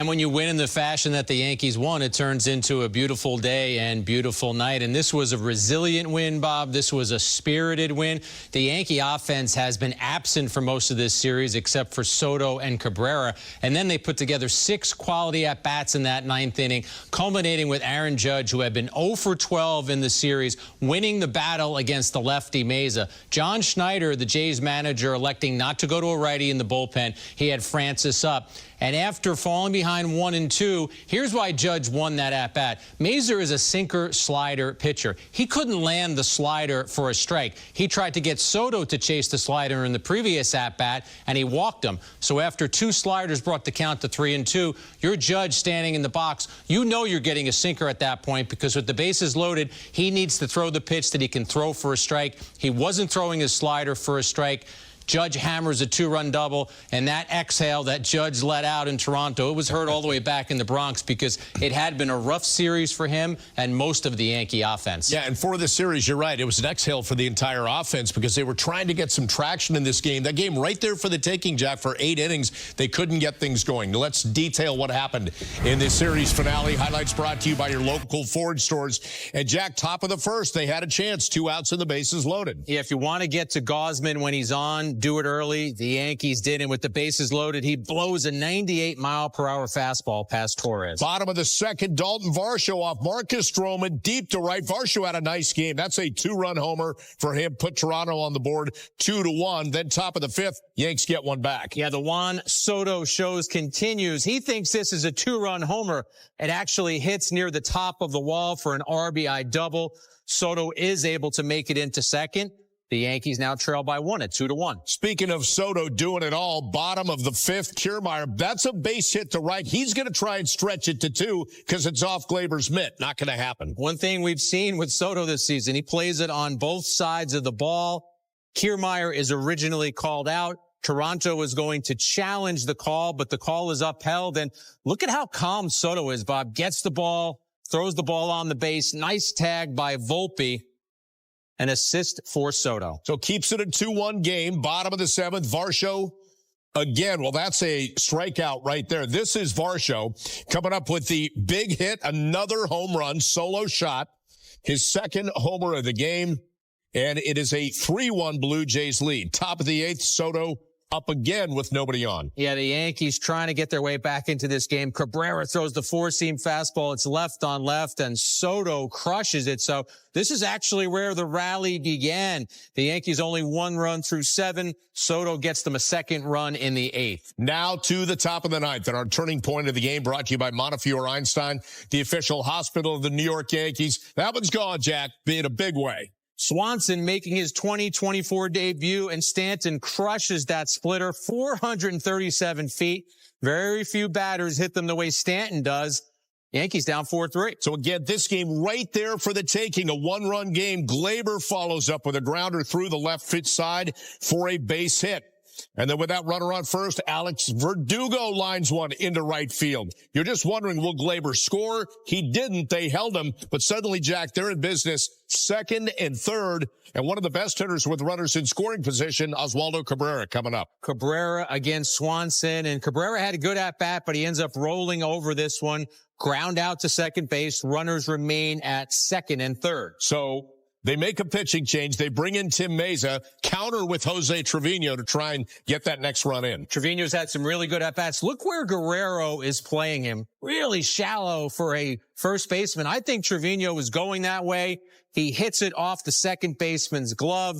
And when you win in the fashion that the Yankees won, it turns into a beautiful day and beautiful night. And this was a resilient win, Bob. This was a spirited win. The Yankee offense has been absent for most of this series, except for Soto and Cabrera. And then they put together 6 quality at-bats in that 9th inning, culminating with Aaron Judge, who had been 0 for 12 in the series, winning the battle against the lefty Meza. John Schneider, the Jays manager, electing not to go to a righty in the bullpen. He had Francis up. And after falling behind 1 and 2, here's why Judge won that at-bat. Meza is a sinker-slider pitcher. He couldn't land the slider for a strike. He tried to get Soto to chase the slider in the previous at-bat, and he walked him. So after 2 sliders brought the count to 3 and 2, your Judge standing in the box, you know you're getting a sinker at that point, because with the bases loaded, he needs to throw the pitch that he can throw for a strike. He wasn't throwing his slider for a strike. Judge hammers a 2-run double, and that exhale that Judge let out in Toronto, it was heard all the way back in the Bronx, because it had been a rough series for him and most of the Yankee offense. Yeah, and for this series, you're right. It was an exhale for the entire offense because they were trying to get some traction in this game. That game right there for the taking, Jack, for 8 innings. They couldn't get things going. Let's detail what happened in this series finale. Highlights brought to you by your local Ford stores. And, Jack, top of the first, they had a chance. 2 outs and the bases loaded. Yeah, if you want to get to Gausman when he's on, do it early. The Yankees did, and with the bases loaded, he blows a 98-mile-per-hour fastball past Torres. Bottom of the second, Dalton Varsho off Marcus Stroman, deep to right. Varsho had a nice game. That's a 2-run homer for him. Put Toronto on the board 2-1. Then top of the 5th, Yanks get one back. Yeah, the Juan Soto shows continues. He thinks this is a 2-run homer. It actually hits near the top of the wall for an RBI double. Soto is able to make it into second. The Yankees now trail by 1 at 2-1. Speaking of Soto doing it all, bottom of the 5th, Kiermaier, that's a base hit to right. He's going to try and stretch it to 2 because it's off Gleyber's mitt. Not going to happen. One thing we've seen with Soto this season, he plays it on both sides of the ball. Kiermaier is originally called out. Toronto is going to challenge the call, but the call is upheld. And look at how calm Soto is, Bob. Gets the ball, throws the ball on the base. Nice tag by Volpe. An assist for Soto. So keeps it a 2-1 game. Bottom of the 7th, Varsho again. Well, that's a strikeout right there. This is Varsho coming up with the big hit, another home run, solo shot, his 2nd homer of the game, and it is a 3-1 Blue Jays lead. Top of the 8th, Soto up again with nobody on. Yeah, the Yankees trying to get their way back into this game. Cabrera throws the 4-seam fastball. It's left on left, and Soto crushes it. So this is actually where the rally began. The Yankees only 1 run through 7. Soto gets them a 2nd run in the 8th. Now to the top of the 9th, and our turning point of the game brought to you by Montefiore Einstein, the official hospital of the New York Yankees. That one's gone, Jack, in a big way. Swanson making his 2024 debut, and Stanton crushes that splitter, 437 feet. Very few batters hit them the way Stanton does. Yankees down 4-3. So again, this game right there for the taking, a 1-run game. Gleyber follows up with a grounder through the left field side for a base hit. And then with that runner on first, Alex Verdugo lines one into right field. You're just wondering, will Gleyber score? He didn't. They held him. But suddenly, Jack, they're in business. 2nd and 3rd. And one of the best hitters with runners in scoring position, Oswaldo Cabrera, coming up. Cabrera against Swanson. And Cabrera had a good at-bat, but he ends up rolling over this one. Ground out to second base. Runners remain at 2nd and 3rd. So they make a pitching change. They bring in Tim Meza, counter with Jose Trevino to try and get that next run in. Trevino's had some really good at-bats. Look where Guerrero is playing him. Really shallow for a first baseman. I think Trevino was going that way. He hits it off the second baseman's glove.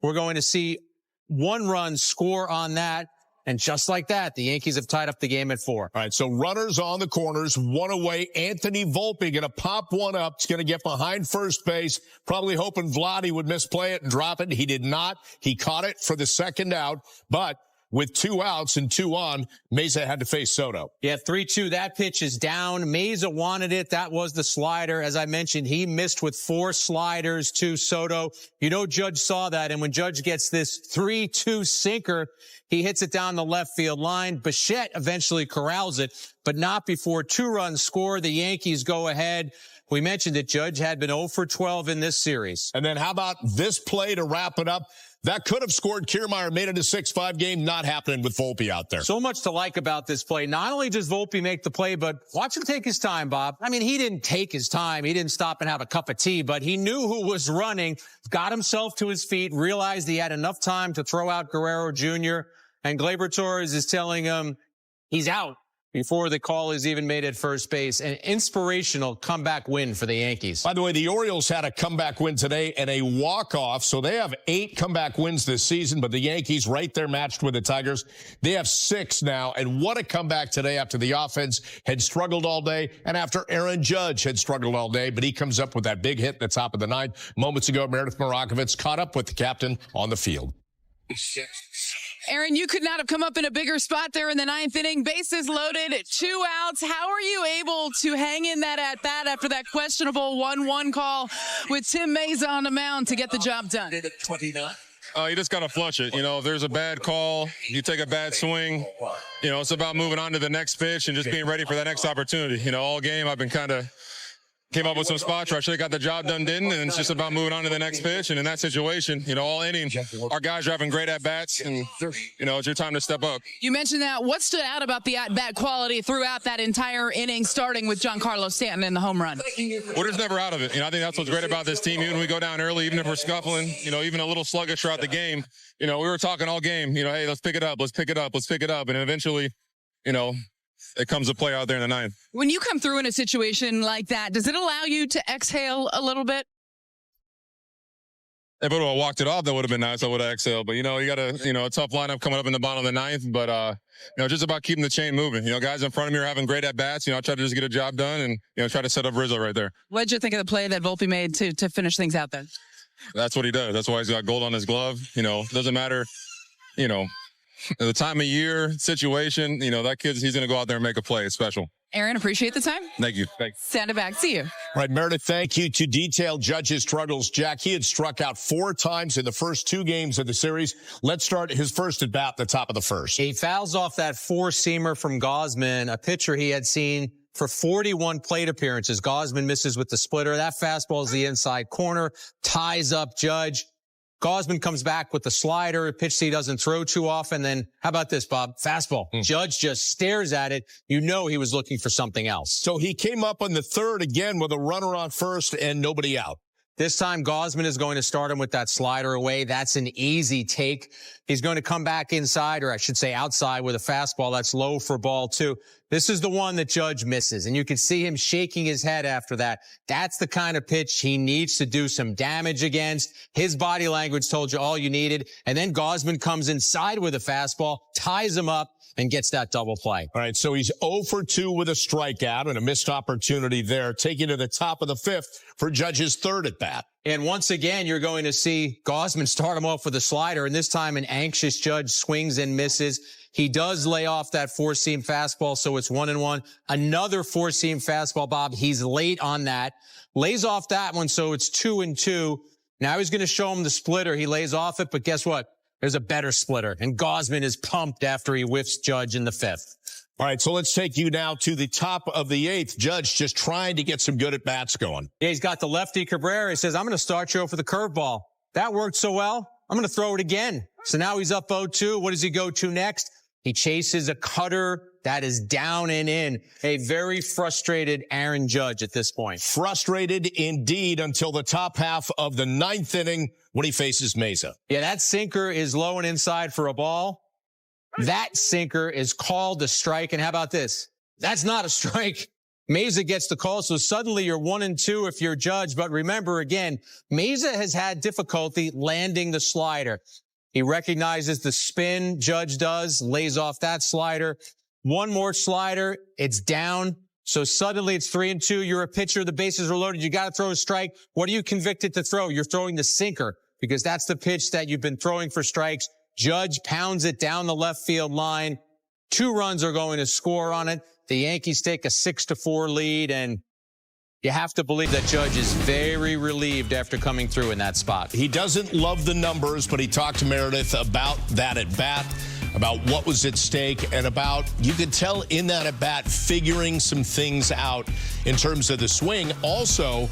We're going to see 1 run score on that. And just like that, the Yankees have tied up the game at 4. All right, so runners on the corners, 1 away. Anthony Volpe going to pop one up. He's going to get behind first base, probably hoping Vladdy would misplay it and drop it. He did not. He caught it for the 2nd out, but with 2 outs and 2 on, Meza had to face Soto. Yeah, 3-2. That pitch is down. Meza wanted it. That was the slider. As I mentioned, he missed with 4 sliders to Soto. You know, Judge saw that. And when Judge gets this 3-2 sinker, he hits it down the left field line. Bichette eventually corrals it, but not before 2 runs score. The Yankees go ahead. We mentioned that Judge had been 0 for 12 in this series. And then how about this play to wrap it up? That could have scored. Kiermaier made it a 6-5 game. Not happening with Volpe out there. So much to like about this play. Not only does Volpe make the play, but watch him take his time, Bob. I mean, he didn't take his time. He didn't stop and have a cup of tea, but he knew who was running, got himself to his feet, realized he had enough time to throw out Guerrero Jr., and Gleyber Torres is telling him he's out before the call is even made at first base. An inspirational comeback win for the Yankees. By the way, the Orioles had a comeback win today and a walk-off, so they have 8 comeback wins this season, but the Yankees right there matched with the Tigers. They have 6 now, and what a comeback today after the offense had struggled all day and after Aaron Judge had struggled all day, but he comes up with that big hit at the top of the 9th. Moments ago, Meredith Marakovits caught up with the captain on the field. Aaron, you could not have come up in a bigger spot there in the 9th inning. Bases loaded, 2 outs. How are you able to hang in that at-bat after that questionable 1-1 call with Tim Meza on the mound to get the job done? You just got to flush it. You know, if there's a bad call, you take a bad swing. You know, it's about moving on to the next pitch and just being ready for that next opportunity. You know, all game I've been came up with some spots where I should have got the job done, didn't, and it's just about moving on to the next pitch. And in that situation, you know, all inning, our guys are having great at-bats, and, you know, it's your time to step up. You mentioned that. What stood out about the at-bat quality throughout that entire inning, starting with Giancarlo Stanton in the home run? We're just never out of it. You know, I think that's what's great about this team. Even when we go down early, even if we're scuffling, you know, even a little sluggish throughout the game, you know, we were talking all game, you know, hey, let's pick it up, let's pick it up, let's pick it up. And eventually, you know, it comes to play out there in the 9th. When you come through in a situation like that, does it allow you to exhale a little bit? If I would have walked it off, that would have been nice. I would have exhaled. But, you know, you got a tough lineup coming up in the bottom of the 9th. But, you know, just about keeping the chain moving. You know, guys in front of me are having great at-bats. You know, I try to just get a job done and, you know, try to set up Rizzo right there. What did you think of the play that Volpe made to finish things out then? That's what he does. That's why he's got gold on his glove. You know, doesn't matter, you know, the time of year, situation, you know, that kid's, he's going to go out there and make a play. It's special. Aaron, appreciate the time. Thank you. Thanks. Send it back. See you. All right, Meredith, thank you. To detail Judge's struggles, Jack, he had struck out 4 times in the first 2 games of the series. Let's start his first at bat at the top of the first. He fouls off that 4-seamer from Gausman, a pitcher he had seen for 41 plate appearances. Gausman misses with the splitter. That fastball is the inside corner, ties up Judge. Gausman comes back with the slider, a pitch he doesn't throw too often. Then how about this, Bob? Fastball. Judge just stares at it. You know he was looking for something else. So he came up on the 3rd again with a runner on first and nobody out. This time, Gausman is going to start him with that slider away. That's an easy take. He's going to come back inside, or I should say outside, with a fastball that's low for ball 2. This is the one that Judge misses, and you can see him shaking his head after that. That's the kind of pitch he needs to do some damage against. His body language told you all you needed, and then Gausman comes inside with a fastball, ties him up, and gets that double play. All right, so he's 0 for 2 with a strikeout and a missed opportunity there, taking to the top of the 5th for Judge's 3rd at bat. And once again, you're going to see Gausman start him off with a slider, and this time an anxious Judge swings and misses. He does lay off that 4-seam fastball, so it's 1-1. Another 4-seam fastball, Bob. He's late on that. Lays off that one, so it's 2-2. Now he's going to show him the splitter. He lays off it, but guess what? There's a better splitter, and Gausman is pumped after he whiffs Judge in the 5th. All right, so let's take you now to the top of the 8th. Judge just trying to get some good at-bats going. Yeah, he's got the lefty Cabrera. He says, I'm going to start you for the curveball. That worked so well, I'm going to throw it again. So now he's up 0-2. What does he go to next? He chases a cutter that is down and in. A very frustrated Aaron Judge at this point. Frustrated indeed until the top half of the 9th inning when he faces Meza. Yeah, that sinker is low and inside for a ball. That sinker is called a strike. And how about this? That's not a strike. Meza gets the call, so suddenly you're 1-2 if you're Judge. But remember, again, Meza has had difficulty landing the slider. He recognizes the spin Judge does, lays off that slider. One more slider, it's down. So suddenly it's 3-2. You're a pitcher. The bases are loaded. You got to throw a strike. What are you convicted to throw? You're throwing the sinker because that's the pitch that you've been throwing for strikes. Judge pounds it down the left field line. 2 runs are going to score on it. The Yankees take a 6-4 lead, and you have to believe that Judge is very relieved after coming through in that spot. He doesn't love the numbers, but he talked to Meredith about that at bat, about what was at stake, and about, you could tell in that at bat, figuring some things out in terms of the swing. Also,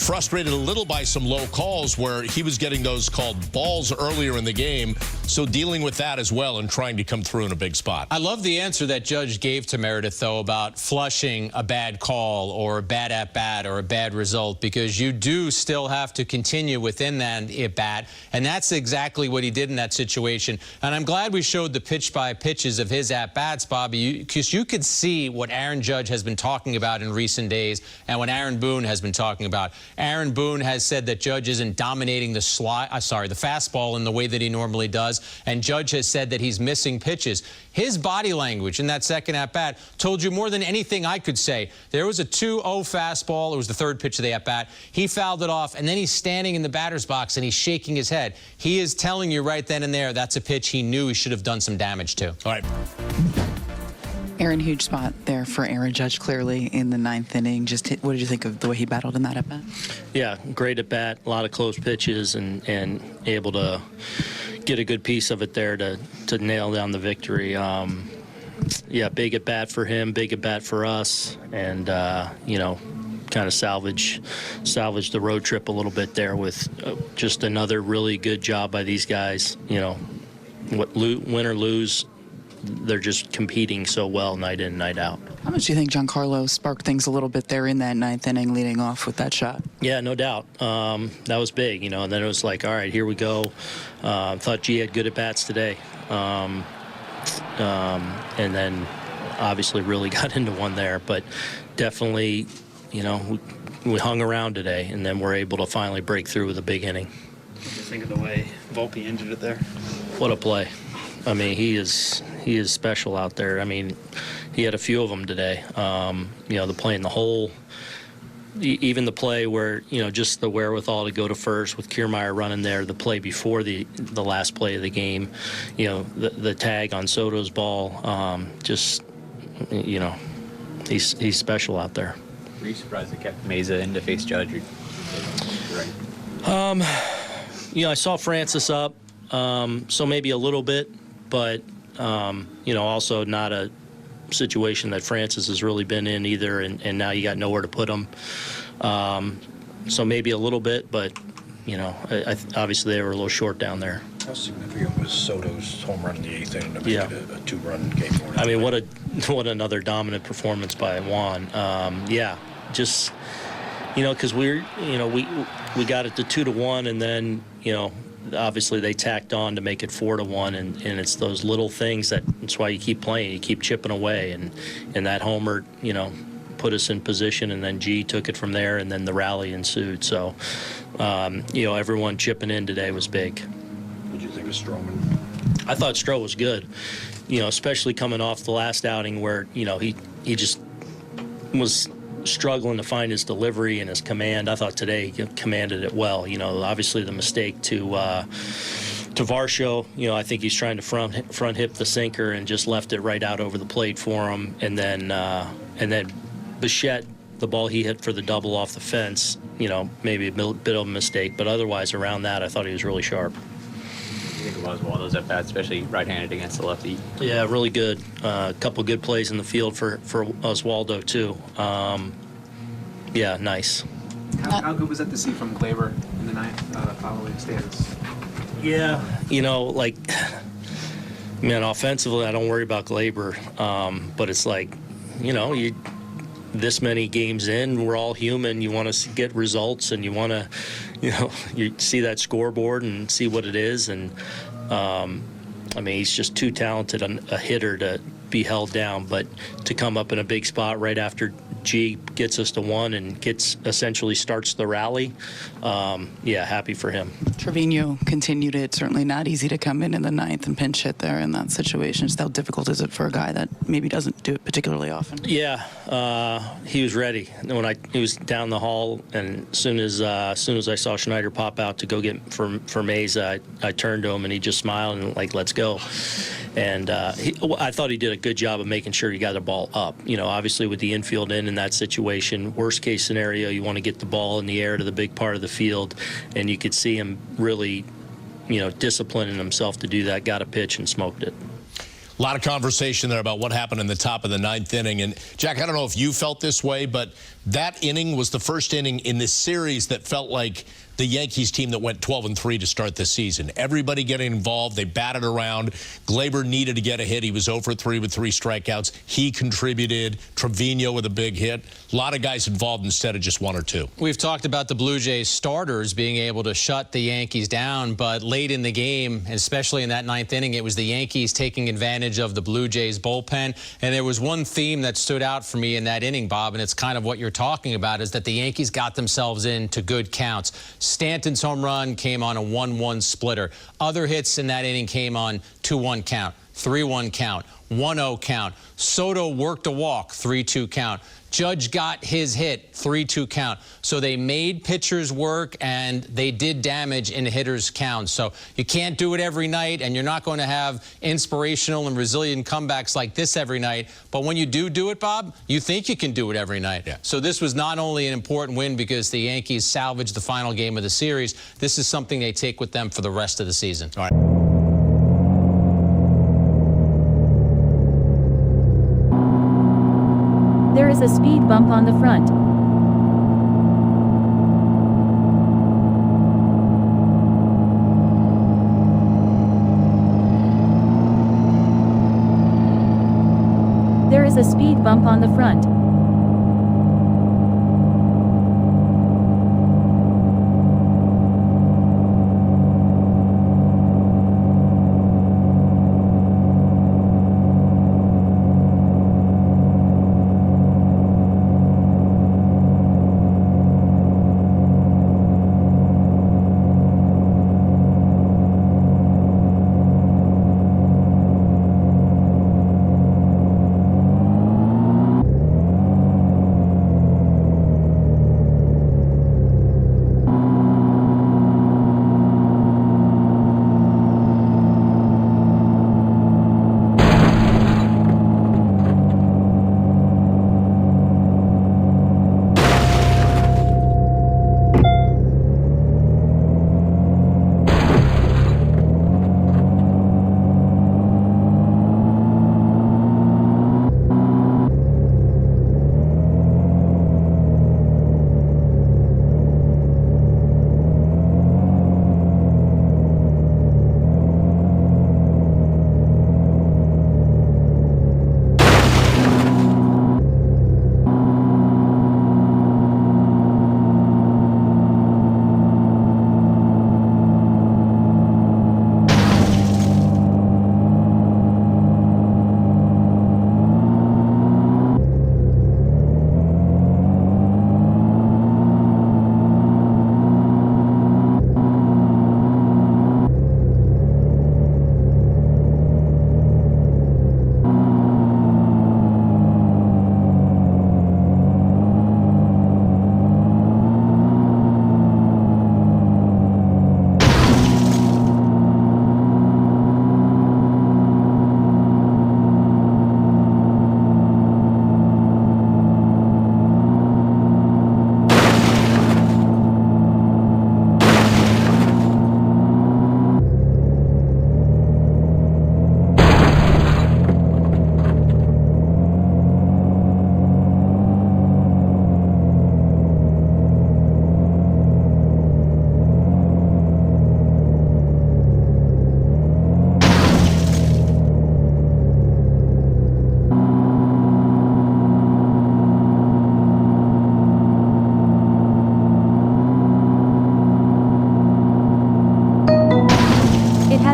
frustrated a little by some low calls where he was getting those called balls earlier in the game. So dealing with that as well and trying to come through in a big spot. I love the answer that Judge gave to Meredith, though, about flushing a bad call or a bad at-bat or a bad result, because you do still have to continue within that at-bat, and that's exactly what he did in that situation. And I'm glad we showed the pitch-by-pitches of his at-bats, Bobby, because you could see what Aaron Judge has been talking about in recent days and what Aaron Boone has been talking about. Aaron Boone has said that Judge isn't dominating the fastball in the way that he normally does, and Judge has said that he's missing pitches. His body language in that second at-bat told you more than anything I could say. There was a 2-0 fastball. It was the third pitch of the at-bat. He fouled it off, and then he's standing in the batter's box, and he's shaking his head. He is telling you right then and there that's a pitch he knew he should have done some damage to. All right. Aaron, huge spot there for Aaron Judge, clearly, in the ninth inning. Just what did you think of the way he battled in that at-bat? Yeah, great at-bat, a lot of close pitches, and able to get a good piece of it there to nail down the victory. Yeah, big at-bat for him, big at-bat for us, and, you know, kind of salvage the road trip a little bit there with just another really good job by these guys. You know, win or lose, they're just competing so well night in, night out. How much do you think Giancarlo sparked things a little bit there in that ninth inning, leading off with that shot? Yeah, no doubt. That was big, you know, and then it was like, all right, here we go. Thought G had good at-bats today. And then obviously really got into one there. But definitely, you know, we hung around today, and then we're able to finally break through with a big inning. What do you think of the way Volpe ended it there? What a play. I mean, he is special out there. I mean, he had a few of them today. You know, the play in the hole, even the play where, you know, just the wherewithal to go to first with Kiermaier running there, the play before the last play of the game, you know, the tag on Soto's ball, just, you know, he's special out there. Were you surprised they kept Meza in to face Judge? Right. You know, I saw Francis up, so maybe a little bit, but, you know, also not a situation that Francis has really been in either, and now you got nowhere to put him. So maybe a little bit, but, you know, obviously they were a little short down there. How significant was Soto's home run in the 8th inning to make it a 2-run game for him? I mean, what another dominant performance by Juan. Yeah, just, you know, because we got it to 2-1, and then, you know, obviously they tacked on to make it 4-1, and it's those little things that's why you keep playing, you keep chipping away, and that homer, you know, put us in position, and then G took it from there, and then the rally ensued. So, you know, everyone chipping in today was big. What did you think of Stroman? I thought Stroh was good, you know, especially coming off the last outing where, you know, he just was struggling to find his delivery and his command. I thought today he commanded it well. You know, obviously the mistake to Varsho, you know, I think he's trying to front hip the sinker and just left it right out over the plate for him. And then Bichette, the ball he hit for the double off the fence, you know, maybe a bit of a mistake, but otherwise around that I thought he was really sharp. I think it was one of those at-bats, especially right-handed against the lefty. Yeah, really good. A couple good plays in the field for Oswaldo, too. Yeah, nice. How good was that to see from Gleyber in the ninth following stance? Yeah, you know, like, man, offensively, I don't worry about Gleyber, but it's like, you know, this many games in, we're all human. You want to get results, and you want to, you know, you see that scoreboard and see what it is. And I mean, he's just too talented a hitter to be held down, but to come up in a big spot right after G gets us to 1 and essentially starts the rally, yeah, happy for him. Trevino continued it. Certainly not easy to come in the ninth and pinch hit there in that situation. Just how difficult is it for a guy that maybe doesn't do it particularly often? Yeah, he was ready. When he was down the hall, and as soon as I saw Schneider pop out to go get for Meza, I turned to him and he just smiled and like, let's go. And I thought he did a good job of making sure he got the ball up. You know, obviously with the infield in that situation, worst case scenario, you want to get the ball in the air to the big part of the field, and you could see him really, you know, disciplining himself to do that. Got a pitch and smoked it. A lot of conversation there about what happened in the top of the 9th inning. And, Jack, I don't know if you felt this way, but that inning was the first inning in this series that felt like the Yankees team that went 12-3 to start the season. Everybody getting involved. They batted around. Gleyber needed to get a hit. He was 0-for-3 with 3 strikeouts. He contributed. Trevino with a big hit. A lot of guys involved instead of just 1 or 2. We've talked about the Blue Jays starters being able to shut the Yankees down, but late in the game, especially in that 9th inning, it was the Yankees taking advantage of the Blue Jays bullpen. And there was one theme that stood out for me in that inning, Bob, and it's kind of what you're talking about, is that the Yankees got themselves into good counts. Stanton's home run came on a 1-1 splitter. Other hits in that inning came on 2-1 count, 3-1 count, 1-0 count. Soto worked a walk, 3-2 count. Judge got his hit, 3-2 count. So they made pitchers work, and they did damage in hitters' counts. So you can't do it every night, and you're not going to have inspirational and resilient comebacks like this every night. But when you do it, Bob, you think you can do it every night. Yeah. So this was not only an important win because the Yankees salvaged the final game of the series, this is something they take with them for the rest of the season. All right. There is a speed bump on the front. There is a speed bump on the front.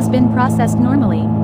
Been processed normally.